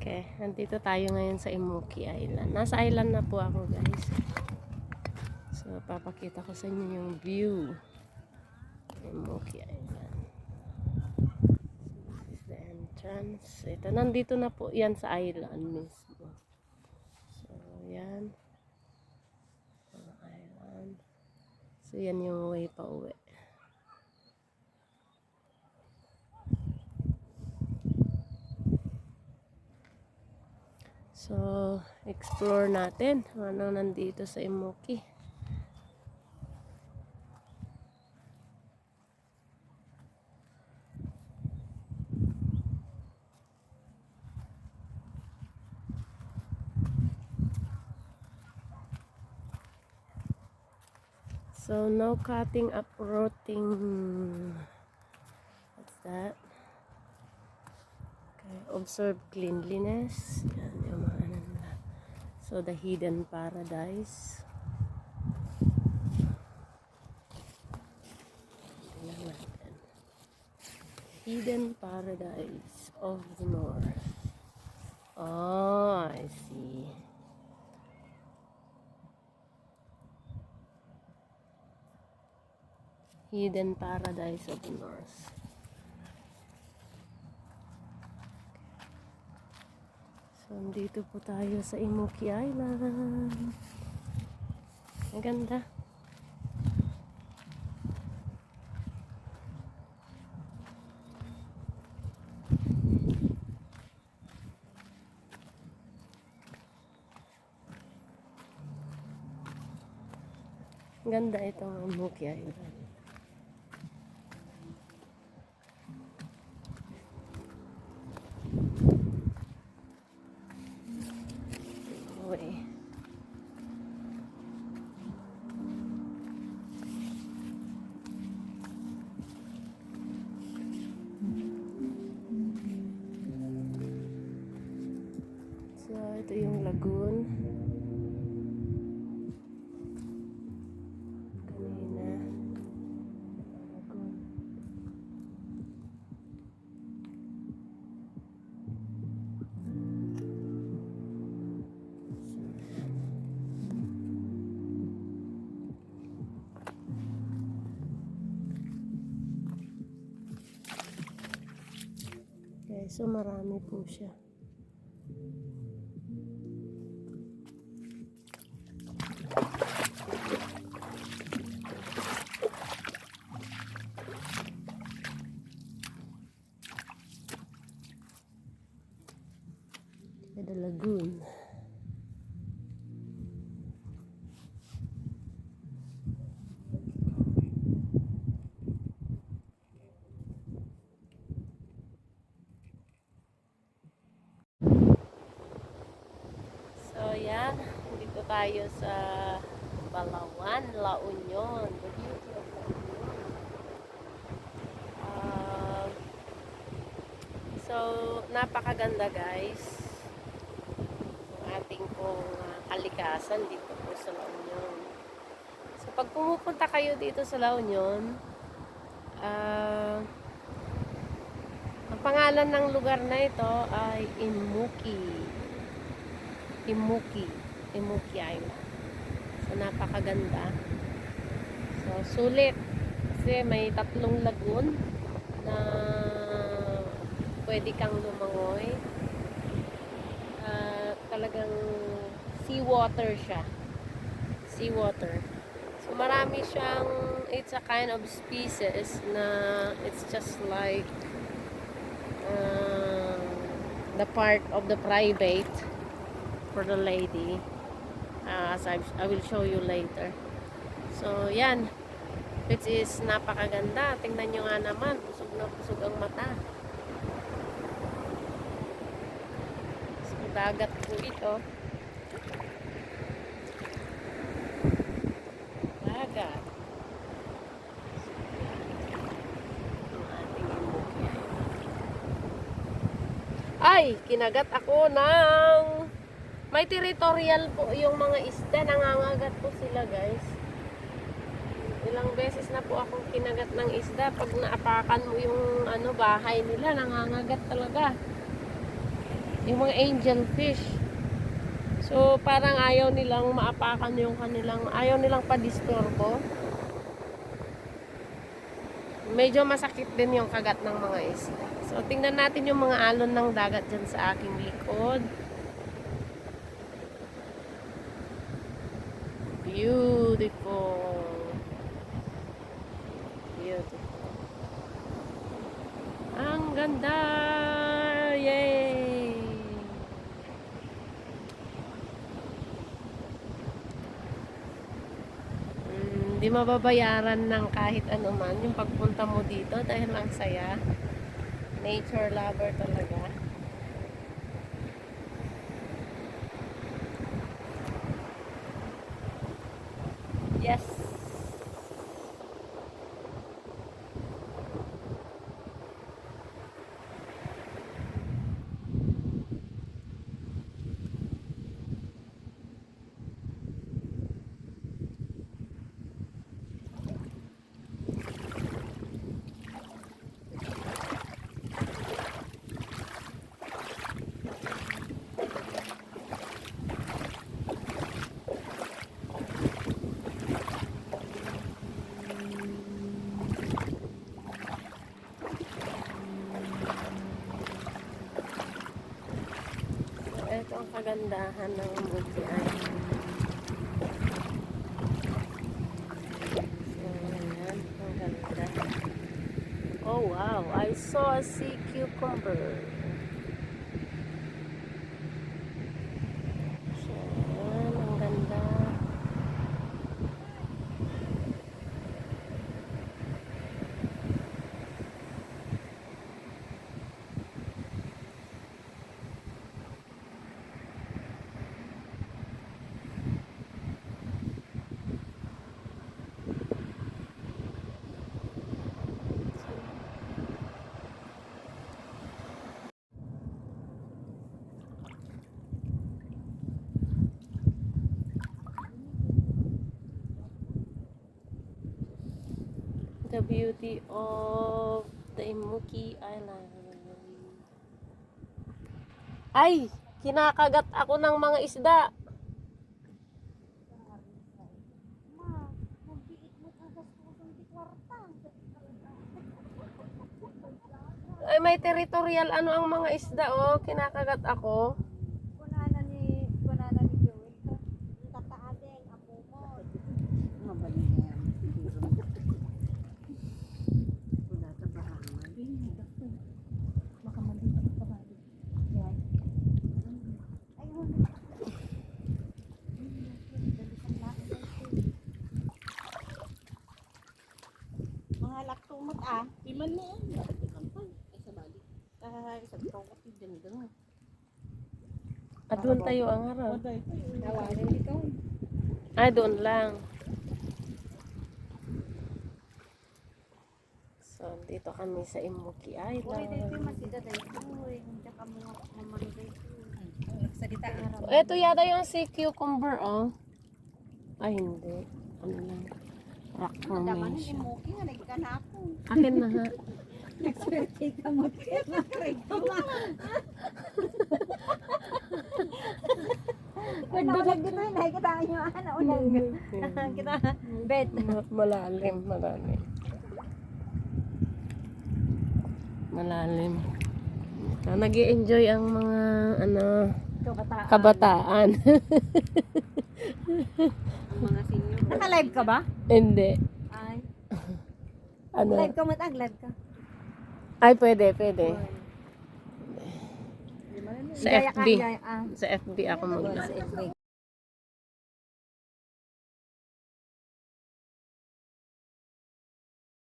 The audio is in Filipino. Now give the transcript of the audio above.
Okay, nandito tayo ngayon sa Imuki Island. Nasa island na po ako, guys. So, papakita ko sa inyo yung view. Imuki Island. So, this is the entrance. Ito, nandito na po yan sa island mismo. So, yan. Island. So, yan yung way pa uwi. So, explore natin ano nandito sa Imuki. So, no cutting, uprooting. What's that? Okay, observe cleanliness. Yan yung mga ano nila. So, the hidden paradise. Tingnan natin. Hidden paradise of the north. Oh, I see. Hidden paradise of the north. So, dito po tayo sa Imuki Island. Ang ganda. Ganda itong Imuki Island. Okay. So, ito yung lagoon. Kanina. Lagoon. Okay, so marami po siya. The lagoon. So yan, dito tayo sa Palawan, La Union. The beauty of La Union. So, napakaganda guys. Ang ating pong kalikasan dito po sa La Union. So, pag pumupunta kayo dito sa La Union, ang pangalan ng lugar na ito ay Imuki. Imuki Island. So, napakaganda. So, sulit. Kasi may 3 lagoon na pwede kang lumangoy. Talagang seawater siya. Seawater. So, marami siyang, it's a kind of species na it's just like the part of the private for the lady. As I will show you later. So, yan. Which is napakaganda. Tingnan nyo nga naman. Busog na busog ang mata. So, dagat po ito. Dagat. Ay, kinagat ako ng may territorial po yung mga isda, nangangagat po sila guys. Ilang beses na po akong kinagat ng isda. Pag naapakan mo yung bahay nila, nangangagat talaga. Yung mga angelfish. So, parang ayaw nilang maapakan yung kanilang, ayaw nilang padisturbo. Medyo masakit din yung kagat ng mga isda. So, tingnan natin yung mga alon ng dagat dyan sa aking likod. Beautiful. Beautiful. Ang ganda! Yay! Hindi mababayaran ng kahit ano man yung pagpunta mo dito dahil ang saya. Nature lover talaga. Yes! Ito ang kagandahan ng Moki Island. So, ayan, ang ganda. Oh wow, I saw a sea cucumber. So, ayan, ang ganda. The beauty of the Moki Island. Ay! Kinakagat ako ng mga isda. Ay, may territorial ano ang mga isda, oh. Kinakagat ako. Kunana ni Joel. Tataadeng apo mo. Mabali na yan. Wala ka ba hangal? Baka maliit ka ba? Yan. Ayun. Mga laktumot ah. Iman na yan. Isang tawag din doon. At doon tayo ang harap. Tawarin dito. Ay, doon lang. So, dito kami sa Moki Uy, dito Island. masida dito. Uy, hindi ka mo mamano dito. Salita Arab. So, eto yata yung sea cucumber, oh. Ay, hindi. Ano lang. Rock Daman ni formation. Moki nga nagkanako. Akin na ha. Nagswerte ka mo. Nakrig ka mo. Kung naulag dito, nakikita nyo. Naulag. Kita, bet. Malalim, malalim. Malalim. Nag-i-enjoy ang mga kabataan. Mga senior. Naka-live ka ba? Hindi. Ay. Ano? Live ka mo, live ka. Ay, pwede, pwede. Sa Igaya ka, FB. igaya, Sa FB ako mag Sa FB.